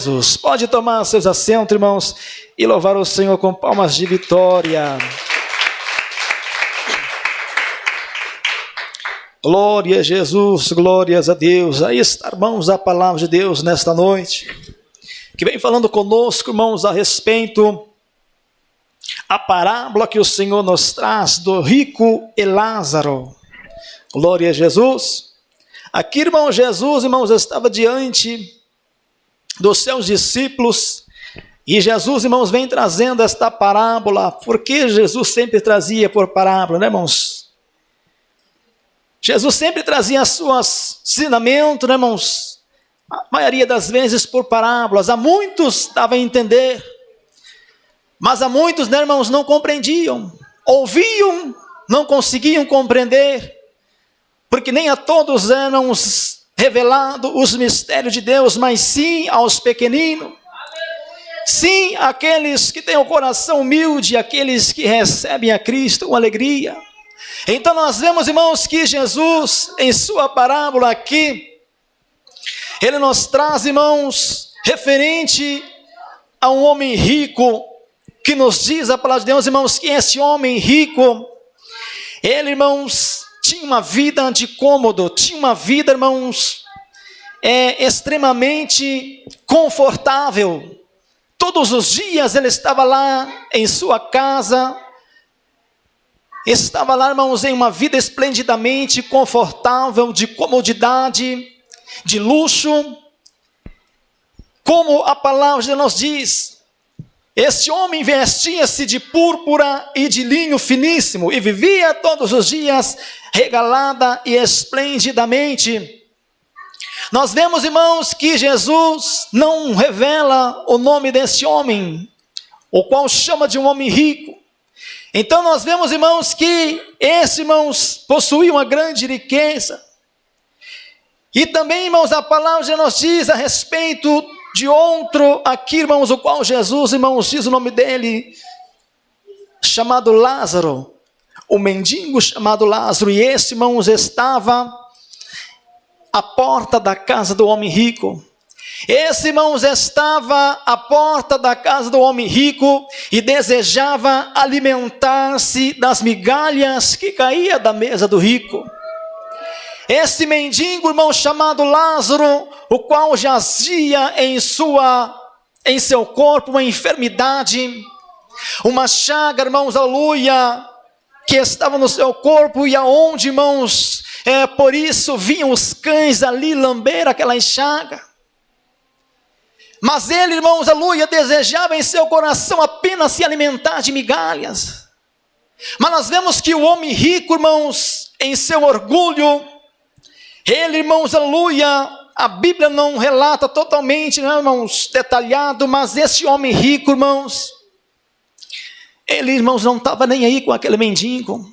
Jesus. Pode tomar seus assentos, irmãos, e louvar o Senhor com palmas de vitória. Glória a Jesus, glórias a Deus. Aí está, irmãos, a palavra de Deus nesta noite, que vem falando conosco, irmãos, a respeito a parábola que o Senhor nos traz do rico e Lázaro. Glória a Jesus. Aqui, irmão, Jesus, irmãos, estava diante dos seus discípulos, e Jesus, irmãos, vem trazendo esta parábola, porque Jesus sempre trazia por parábola, né, irmãos? Jesus sempre trazia seus ensinamentos, né, irmãos? A maioria das vezes por parábolas. A muitos davam a entender, mas a muitos, né, irmãos, não compreendiam. Ouviam, não conseguiam compreender, porque nem a todos eram revelado os mistérios de Deus, mas sim aos pequeninos, sim àqueles que têm o coração humilde, aqueles que recebem a Cristo com alegria. Então nós vemos, irmãos, que Jesus, em sua parábola aqui, ele nos traz, irmãos, referente a um homem rico, que nos diz a palavra de Deus, irmãos, que esse homem rico, ele, irmãos, tinha uma vida de cômodo, tinha uma vida, irmãos, extremamente confortável. Todos os dias ele estava lá em sua casa, estava lá, irmãos, em uma vida esplendidamente confortável, de comodidade, de luxo. Como a palavra de Deus nos diz, este homem vestia-se de púrpura e de linho finíssimo, e vivia todos os dias regalada e esplendidamente. Nós vemos, irmãos, que Jesus não revela o nome desse homem, o qual chama de um homem rico. Então nós vemos, irmãos, que esse, irmãos, possuía uma grande riqueza. E também, irmãos, a palavra já nos diz a respeito de outro aqui, irmãos, o qual Jesus, irmãos, diz o nome dele, chamado Lázaro, o mendigo chamado Lázaro. E esse, irmãos, estava à porta da casa do homem rico. Esse, irmãos, estava à porta da casa do homem rico e desejava alimentar-se das migalhas que caía da mesa do rico. Esse mendigo, irmão, chamado Lázaro, o qual jazia em seu corpo uma enfermidade, uma chaga, irmãos, aleluia, que estava no seu corpo, e aonde, irmãos, por isso vinham os cães ali lamber aquela chaga. Mas ele, irmãos, aleluia, desejava em seu coração apenas se alimentar de migalhas. Mas nós vemos que o homem rico, irmãos, em seu orgulho, ele, irmãos, aleluia, a Bíblia não relata totalmente, né, irmãos, detalhado, mas esse homem rico, irmãos, ele, irmãos, não estava nem aí com aquele mendigo.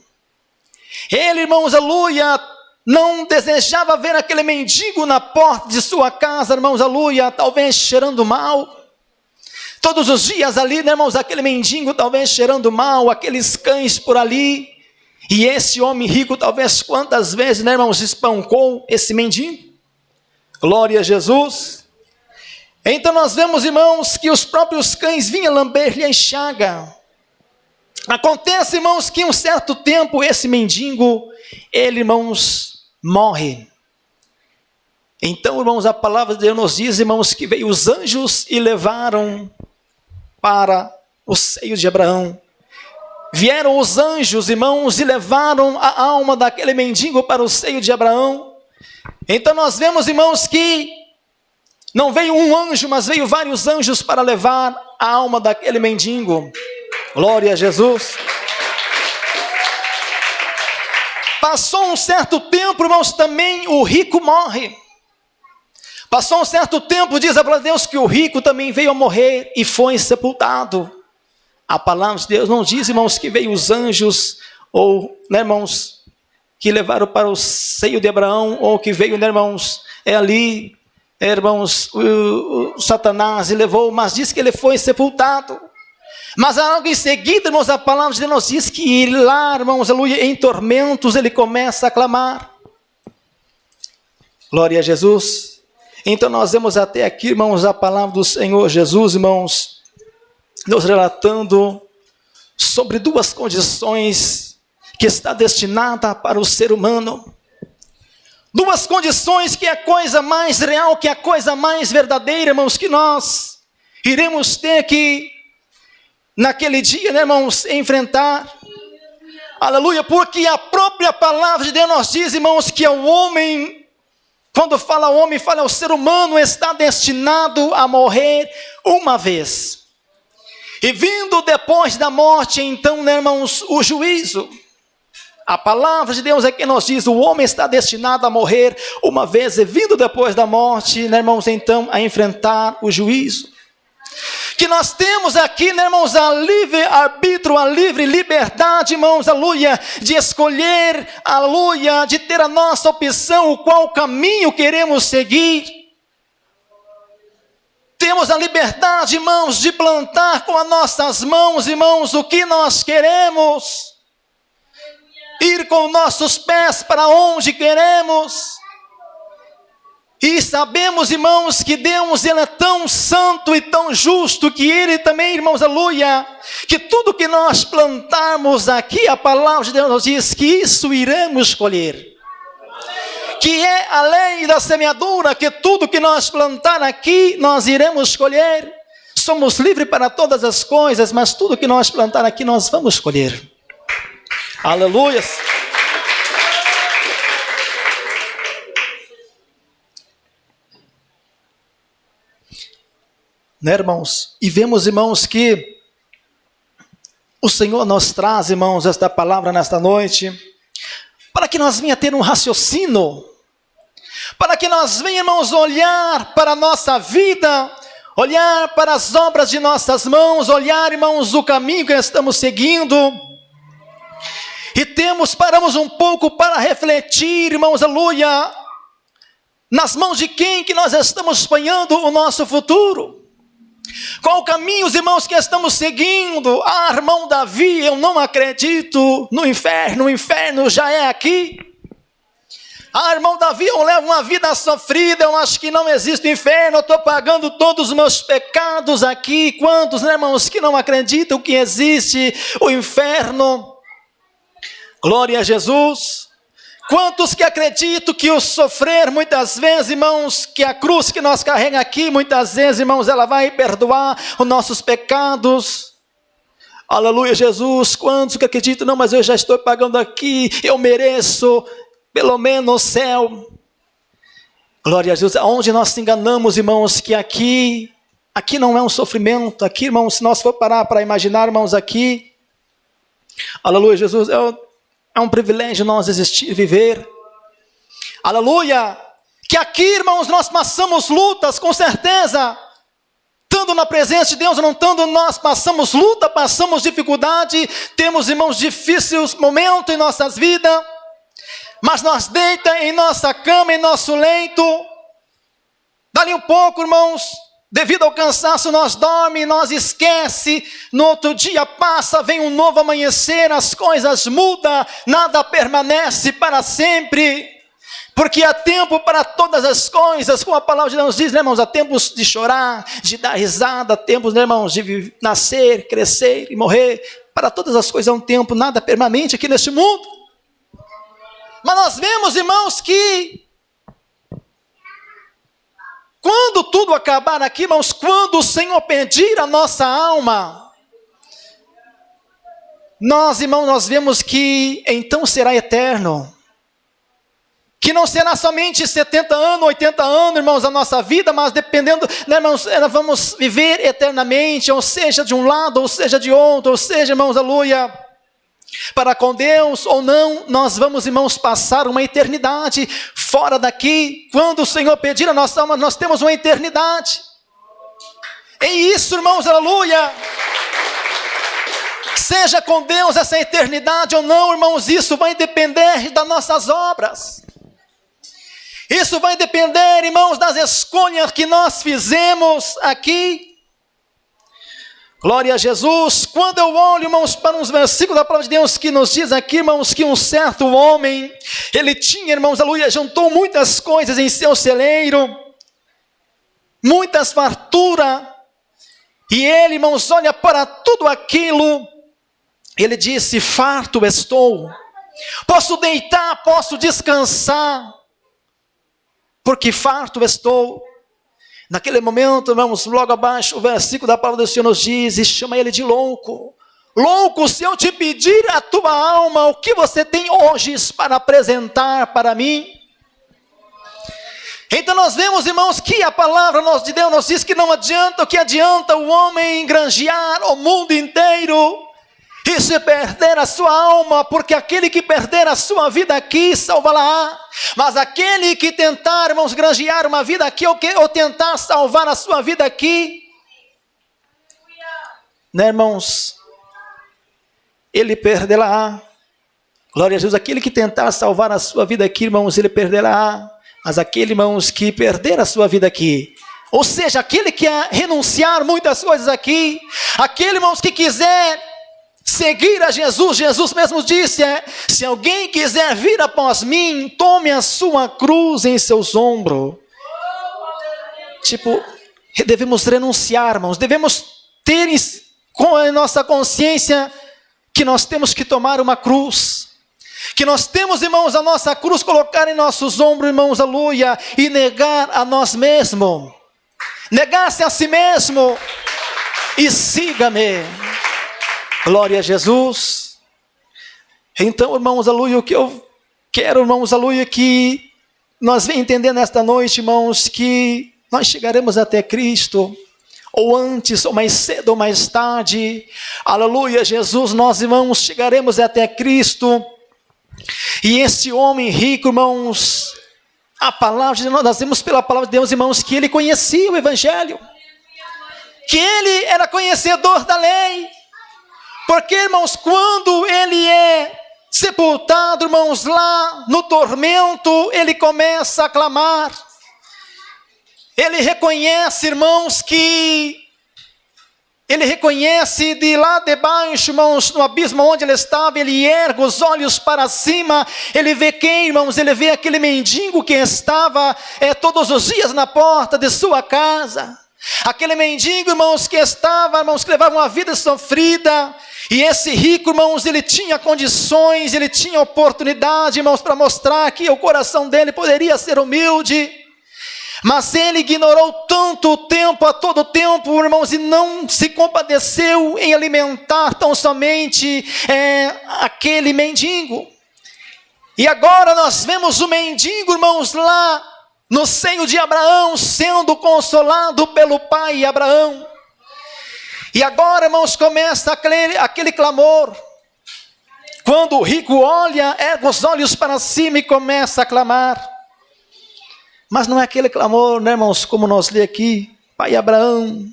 Ele, irmãos, aleluia, não desejava ver aquele mendigo na porta de sua casa, irmãos, aleluia, talvez cheirando mal. Todos os dias ali, né, irmãos, aquele mendigo talvez cheirando mal, aqueles cães por ali. E esse homem rico, talvez quantas vezes, né, irmãos, espancou esse mendigo. Glória a Jesus. Então nós vemos, irmãos, que os próprios cães vinham lamber-lhe a chaga. Acontece, irmãos, que em um certo tempo esse mendigo, ele, irmãos, morre. Então, irmãos, a palavra de Deus nos diz, irmãos, que veio os anjos e levaram para o seio de Abraão. Vieram os anjos, irmãos, e levaram a alma daquele mendigo para o seio de Abraão. Então nós vemos, irmãos, que não veio um anjo, mas veio vários anjos para levar a alma daquele mendigo. Glória a Jesus. Passou um certo tempo, irmãos, também o rico morre. Passou um certo tempo, diz a palavra de Deus, que o rico também veio a morrer e foi sepultado. A palavra de Deus não diz, irmãos, que veio os anjos, ou, né, irmãos, que levaram para o seio de Abraão, ou que veio, né, irmãos, irmãos, o Satanás e levou, mas diz que ele foi sepultado. Mas logo em seguida, irmãos, a palavra de Deus nos diz que lá, irmãos, aleluia, em tormentos ele começa a clamar. Glória a Jesus. Então nós vemos até aqui, irmãos, a palavra do Senhor Jesus, irmãos, nos relatando sobre duas condições que está destinada para o ser humano. Duas condições que é a coisa mais real, que é a coisa mais verdadeira, irmãos, que nós iremos ter que, naquele dia, né, irmãos, enfrentar. Aleluia, porque a própria palavra de Deus nos diz, irmãos, que o homem, quando fala homem, fala o ser humano, está destinado a morrer uma vez. E vindo depois da morte, então, né, irmãos, o juízo. A palavra de Deus é que nos diz, o homem está destinado a morrer uma vez, e vindo depois da morte, né, irmãos, então, a enfrentar o juízo. Que nós temos aqui, né, irmãos, a livre arbítrio, a livre liberdade, irmãos, aleluia, de escolher, aleluia, de ter a nossa opção, o qual caminho queremos seguir. Temos a liberdade, irmãos, de plantar com as nossas mãos, irmãos, o que nós queremos. Ir com nossos pés para onde queremos. E sabemos, irmãos, que Deus, Ele é tão santo e tão justo, que Ele também, irmãos, aleluia, que tudo que nós plantarmos aqui, a palavra de Deus nos diz que isso iremos colher. Que é a lei da semeadura, que tudo que nós plantar aqui, nós iremos colher. Somos livres para todas as coisas, mas tudo que nós plantar aqui, nós vamos colher. Aleluia. Né, irmãos? E vemos, irmãos, que o Senhor nos traz, irmãos, esta palavra nesta noite, para que nós venha ter um raciocínio, para que nós venhamos olhar para a nossa vida, olhar para as obras de nossas mãos, olhar, irmãos, o caminho que estamos seguindo. E paramos um pouco para refletir, irmãos, aleluia, nas mãos de quem que nós estamos ponhando o nosso futuro. Qual caminho, irmãos, que estamos seguindo? Ah, irmão Davi, eu não acredito no inferno, o inferno já é aqui. Ah, irmão Davi, eu levo uma vida sofrida, eu acho que não existe inferno, eu estou pagando todos os meus pecados aqui. Quantos, né, irmãos, que não acreditam que existe o inferno? Glória a Jesus. Quantos que acreditam que o sofrer, muitas vezes, irmãos, que a cruz que nós carregamos aqui, muitas vezes, irmãos, ela vai perdoar os nossos pecados. Aleluia, Jesus. Quantos que acreditam, não, mas eu já estou pagando aqui, eu mereço pelo menos o céu. Glória a Jesus. Onde nós se enganamos, irmãos, que aqui não é um sofrimento. Aqui, irmãos, se nós for parar para imaginar, irmãos, aqui, aleluia, Jesus, é um privilégio nós existir e viver. Aleluia. Que aqui, irmãos, nós passamos lutas, com certeza. Estando na presença de Deus, não estando, nós passamos luta, passamos dificuldade. Temos, irmãos, difíceis momentos em nossas vidas. Mas nós deita em nossa cama, em nosso leito. Dali um pouco, irmãos, devido ao cansaço, nós dorme, nós esquece, no outro dia passa, vem um novo amanhecer, as coisas mudam, nada permanece para sempre, porque há tempo para todas as coisas, como a palavra de Deus diz, né, irmãos, há tempos de chorar, de dar risada, há tempos, né, irmãos, de nascer, crescer e morrer, para todas as coisas há um tempo, nada permanente aqui neste mundo. Mas nós vemos, irmãos, que quando tudo acabar aqui, irmãos, quando o Senhor pedir a nossa alma, nós, irmãos, nós vemos que então será eterno. Que não será somente 70 anos, 80 anos, irmãos, a nossa vida, mas dependendo, né, irmãos, nós vamos viver eternamente, ou seja, de um lado, ou seja, de outro, ou seja, irmãos, aleluia, para com Deus ou não, nós vamos, irmãos, passar uma eternidade fora daqui. Quando o Senhor pedir a nossa alma, nós temos uma eternidade. É isso, irmãos, aleluia. Seja com Deus essa eternidade ou não, irmãos, isso vai depender das nossas obras. Isso vai depender, irmãos, das escolhas que nós fizemos aqui. Glória a Jesus. Quando eu olho, irmãos, para uns versículos da palavra de Deus que nos diz aqui, irmãos, que um certo homem, ele tinha, irmãos, aleluia, juntou muitas coisas em seu celeiro. muitas farturas. E ele, irmãos, olha para tudo aquilo. Ele disse: farto estou. Posso deitar, posso descansar, porque farto estou. Naquele momento, irmãos, logo abaixo, o versículo da palavra do Senhor nos diz, e chama ele de louco. Louco, se eu te pedir a tua alma, o que você tem hoje para apresentar para mim? Então nós vemos, irmãos, que a palavra de Deus nos diz que não adianta, o que adianta o homem granjear o mundo inteiro e se perder a sua alma, porque aquele que perder a sua vida aqui, salva-la. Mas aquele que tentar, irmãos, granjear uma vida aqui, ou tentar salvar a sua vida aqui, né, irmãos, ele perderá. Glória a Deus. Aquele que tentar salvar a sua vida aqui, irmãos, ele perderá. Mas aquele, irmãos, que perder a sua vida aqui, ou seja, aquele que renunciar muitas coisas aqui, aquele, irmãos, que quiser seguir a Jesus, Jesus mesmo disse, se alguém quiser vir após mim, tome a sua cruz em seus ombros. Tipo, devemos renunciar, irmãos, devemos ter com a nossa consciência que nós temos que tomar uma cruz, que nós temos, irmãos, a nossa cruz, colocar em nossos ombros, irmãos, aleluia, e negar a nós mesmos, negar-se a si mesmo, e siga-me. Glória a Jesus. Então, irmãos, aleluia, o que eu quero, irmãos, aleluia, que nós venhamos entender nesta noite, irmãos, que nós chegaremos até Cristo, ou antes, ou mais cedo, ou mais tarde, aleluia, Jesus, nós, irmãos, chegaremos até Cristo. E esse homem rico, irmãos, a palavra de Deus, nós vemos pela palavra de Deus, irmãos, que ele conhecia o Evangelho, que ele era conhecedor da lei, porque, irmãos, quando ele é sepultado, irmãos, lá no tormento, ele começa a clamar, ele reconhece, irmãos, ele reconhece de lá debaixo, irmãos, no abismo onde ele estava, ele ergue os olhos para cima, ele vê quem, irmãos? Ele vê aquele mendigo que estava todos os dias na porta de sua casa, aquele mendigo, irmãos, que estava, irmãos, que levava uma vida sofrida, e esse rico, irmãos, ele tinha condições, ele tinha oportunidade, irmãos, para mostrar que o coração dele poderia ser humilde, mas ele ignorou tanto tempo, a todo tempo, irmãos, e não se compadeceu em alimentar tão somente aquele mendigo. E agora nós vemos o mendigo, irmãos, lá no seio de Abraão, sendo consolado pelo pai Abraão. E agora, irmãos, começa aquele clamor. Quando o rico olha, ergue os olhos para cima e começa a clamar. Mas não é aquele clamor, né, irmãos, como nós lê aqui, pai Abraão.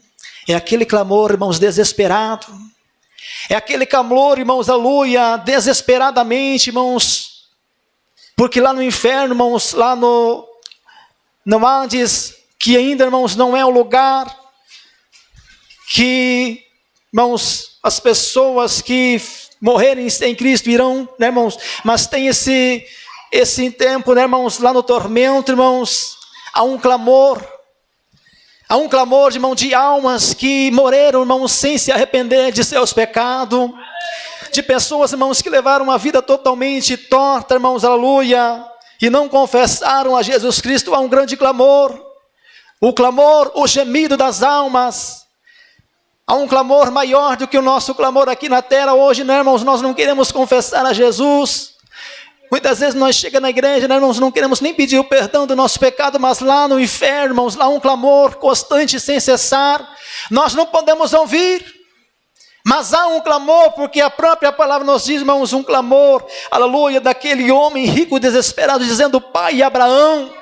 É aquele clamor, irmãos, desesperado. É aquele clamor, irmãos, aleluia, desesperadamente, irmãos. Porque lá no inferno, irmãos, lá no Hades, que ainda, irmãos, não é o lugar que, irmãos, as pessoas que morrerem sem Cristo irão, né, irmãos, mas tem esse tempo, né, irmãos, lá no tormento, irmãos, há um clamor, irmão, de almas que morreram, irmãos, sem se arrepender de seus pecados, de pessoas, irmãos, que levaram uma vida totalmente torta, irmãos, aleluia, e não confessaram a Jesus Cristo. Há um grande clamor, o gemido das almas. Há um clamor maior do que o nosso clamor aqui na terra hoje, né, irmãos? Nós não queremos confessar a Jesus. Muitas vezes nós chegamos na igreja, né, irmãos, não queremos nem pedir o perdão do nosso pecado, mas lá no inferno, irmãos, lá há um clamor constante sem cessar. Nós não podemos ouvir, mas há um clamor, porque a própria palavra nos diz, irmãos, um clamor, aleluia, daquele homem rico desesperado, dizendo: pai Abraão,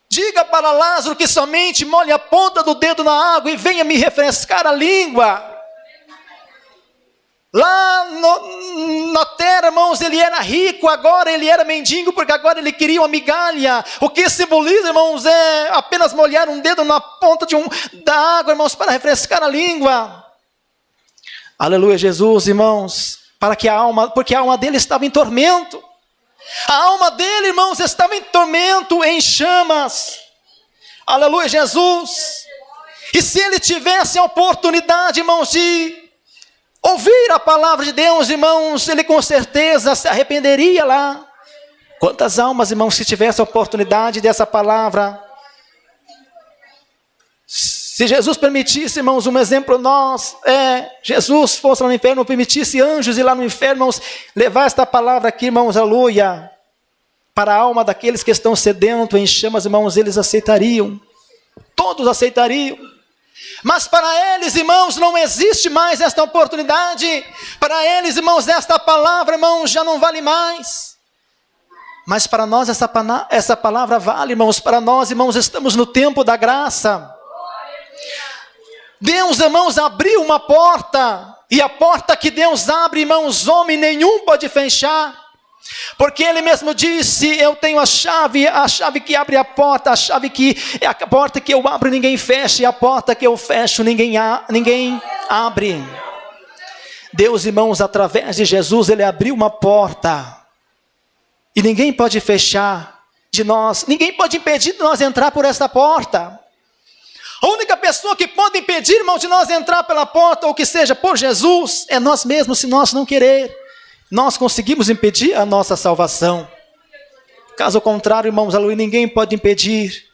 diga para Lázaro que somente molhe a ponta do dedo na água e venha me refrescar a língua. Lá na terra, irmãos, ele era rico, agora ele era mendigo, porque agora ele queria uma migalha. O que simboliza, irmãos, é apenas molhar um dedo na ponta da água, irmãos, para refrescar a língua. Aleluia, Jesus, irmãos, porque a alma dele estava em tormento. A alma dele, irmãos, estava em tormento, em chamas. Aleluia, Jesus. E se ele tivesse a oportunidade, irmãos, de ouvir a palavra de Deus, irmãos, ele com certeza se arrependeria lá. Quantas almas, irmãos, se tivesse a oportunidade dessa palavra? Se Jesus permitisse, irmãos, um exemplo Jesus fosse lá no inferno, permitisse anjos ir lá no inferno, irmãos, levar esta palavra aqui, irmãos, aleluia, para a alma daqueles que estão sedentos em chamas, irmãos, eles aceitariam. Todos aceitariam. Mas para eles, irmãos, não existe mais esta oportunidade. Para eles, irmãos, esta palavra, irmãos, já não vale mais. Mas para nós essa palavra vale, irmãos. Para nós, irmãos, estamos no tempo da graça. Deus, irmãos, abriu uma porta. E a porta que Deus abre, irmãos, homem nenhum pode fechar. Porque ele mesmo disse, eu tenho a chave que abre a porta, a chave que é a porta que eu abro ninguém fecha, e a porta que eu fecho ninguém abre. Deus, irmãos, através de Jesus, ele abriu uma porta, e ninguém pode fechar de nós, ninguém pode impedir de nós entrar por essa porta. A única pessoa que pode impedir, irmãos, de nós entrar pela porta, ou que seja por Jesus, é nós mesmos, se nós não querer. Nós conseguimos impedir a nossa salvação. Caso contrário, irmãos, aleluia, ninguém pode impedir.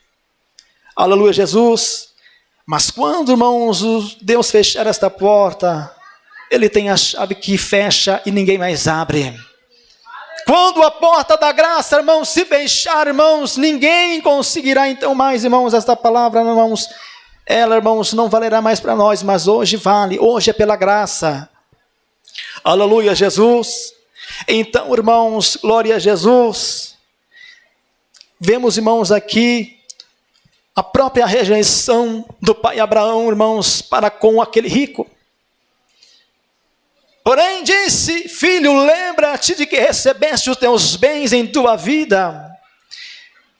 Aleluia, Jesus. Mas quando, irmãos, Deus fechar esta porta, ele tem a chave que fecha e ninguém mais abre. Quando a porta da graça, irmãos, se fechar, irmãos, ninguém conseguirá então mais, irmãos, esta palavra, irmãos, ela, irmãos, não valerá mais para nós, mas hoje vale, hoje é pela graça. Aleluia, Jesus. Então, irmãos, glória a Jesus. Vemos, irmãos, aqui a própria rejeição do pai Abraão, irmãos, para com aquele rico. Porém disse, filho, lembra-te de que recebeste os teus bens em tua vida,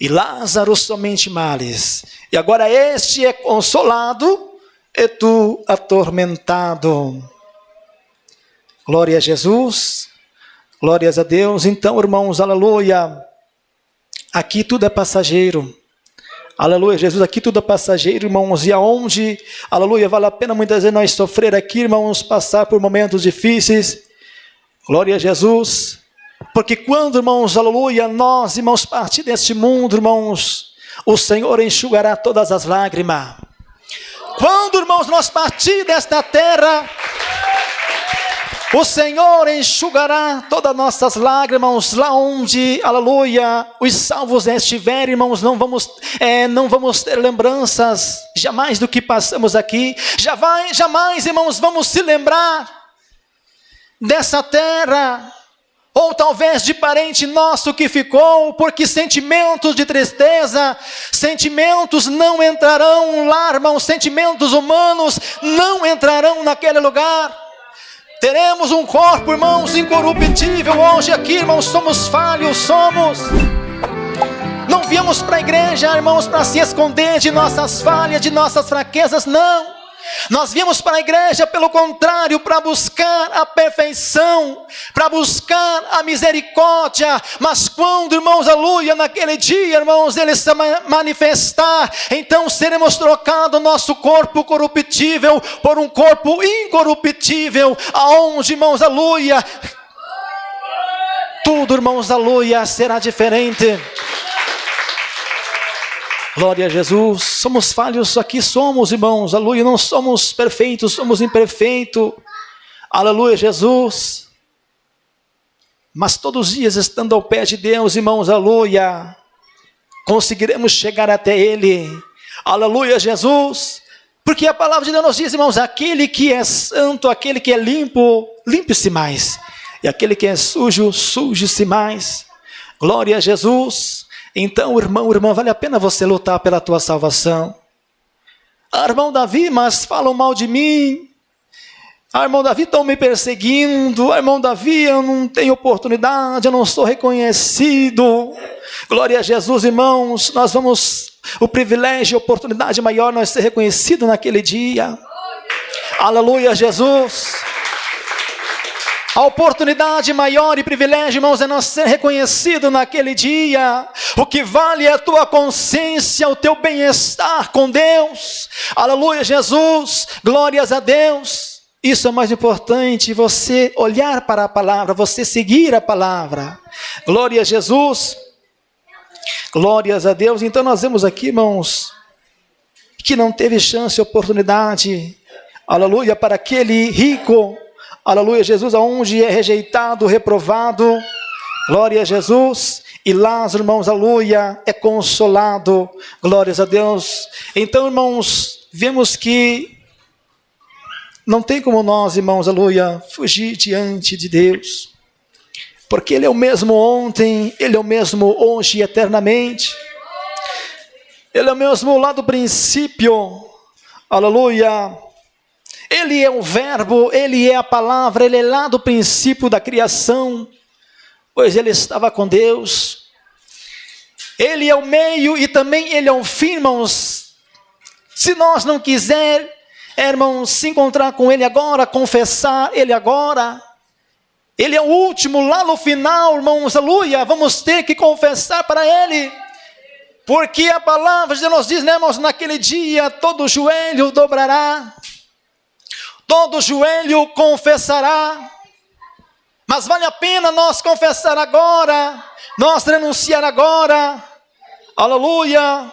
e Lázaro somente males. E agora este é consolado, e tu atormentado. Glória a Jesus, glórias a Deus. Então, irmãos, aleluia, aqui tudo é passageiro. Aleluia, Jesus, aqui tudo é passageiro, irmãos, e aonde, aleluia, vale a pena muitas vezes nós sofrer aqui, irmãos, passar por momentos difíceis. Glória a Jesus, porque quando, irmãos, aleluia, nós, irmãos, partir deste mundo, irmãos, o Senhor enxugará todas as lágrimas. Quando, irmãos, nós partir desta terra, o Senhor enxugará todas as nossas lágrimas, lá onde, aleluia, os salvos estiverem, irmãos, não vamos ter lembranças jamais do que passamos aqui, jamais, irmãos, vamos se lembrar dessa terra, ou talvez de parente nosso que ficou, porque sentimentos de tristeza, sentimentos não entrarão lá, irmãos, sentimentos humanos não entrarão naquele lugar. Teremos um corpo, irmãos, incorruptível. Hoje aqui, irmãos, somos falhos, não viemos para a igreja, irmãos, para se esconder de nossas falhas, de nossas fraquezas, não. Nós viemos para a igreja, pelo contrário, para buscar a perfeição, para buscar a misericórdia. Mas quando, irmãos, aleluia, naquele dia, irmãos, ele se manifestar, então seremos trocados o nosso corpo corruptível por um corpo incorruptível, aonde, irmãos, aleluia, tudo, irmãos, aleluia, será diferente. Glória a Jesus. Somos falhos, aqui somos, irmãos, aleluia, não somos perfeitos, somos imperfeitos, aleluia, Jesus. Mas todos os dias, estando ao pé de Deus, irmãos, aleluia, conseguiremos chegar até Ele, aleluia, Jesus. Porque a palavra de Deus nos diz, irmãos, aquele que é santo, aquele que é limpo, limpe-se mais, e aquele que é sujo, suje-se mais. Glória a Jesus. Então, irmão, irmã, vale a pena você lutar pela tua salvação. Irmão Davi, mas falam mal de mim. Irmão Davi, estão me perseguindo. Irmão Davi, eu não tenho oportunidade, eu não sou reconhecido. Glória a Jesus, irmãos, nós vamos, o privilégio, a oportunidade maior, nós ser reconhecidos naquele dia. Aleluia, Jesus. A oportunidade maior e privilégio, irmãos, é nós ser reconhecido naquele dia. O que vale é a tua consciência, o teu bem-estar com Deus. Aleluia, Jesus, glórias a Deus. Isso é mais importante, você olhar para a palavra, você seguir a palavra. Glória a Jesus, glórias a Deus. Então nós vemos aqui, irmãos, que não teve chance, oportunidade, aleluia, para aquele rico, aleluia, Jesus, aonde é rejeitado, reprovado, glória a Jesus, e Lázaro, irmãos, aleluia, é consolado, glórias a Deus. Então, irmãos, vemos que não tem como nós, irmãos, aleluia, fugir diante de Deus, porque Ele é o mesmo ontem, Ele é o mesmo hoje e eternamente, Ele é o mesmo lá do princípio, aleluia. Ele é o verbo, Ele é a palavra, Ele é lá do princípio da criação, pois Ele estava com Deus. Ele é o meio e também Ele é o fim, irmãos. Se nós não quisermos, irmãos, se encontrar com Ele agora, confessar Ele agora, Ele é o último, lá no final, irmãos, aleluia, vamos ter que confessar para Ele. Porque a palavra de Deus nos diz, né, irmãos, naquele dia todo joelho dobrará, todo joelho confessará, mas vale a pena nós confessar agora, nós renunciar agora, aleluia,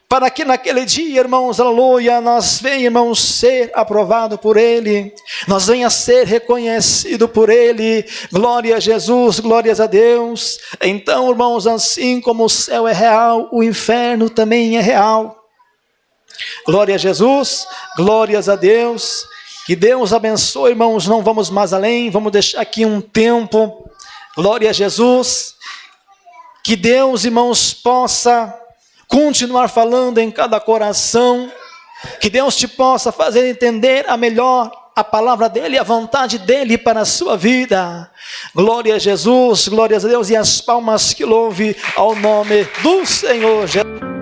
para que naquele dia, irmãos, aleluia, nós venhamos ser aprovado por Ele, nós venha ser reconhecido por Ele, glória a Jesus, glórias a Deus. Então, irmãos, assim como o céu é real, o inferno também é real. Glória a Jesus, glórias a Deus. Que Deus abençoe, irmãos, não vamos mais além, vamos deixar aqui um tempo, glória a Jesus, que Deus, irmãos, possa continuar falando em cada coração, que Deus te possa fazer entender a melhor a palavra dEle, a vontade dEle para a sua vida, glória a Jesus, glórias a Deus, e as palmas que louve ao nome do Senhor Jesus.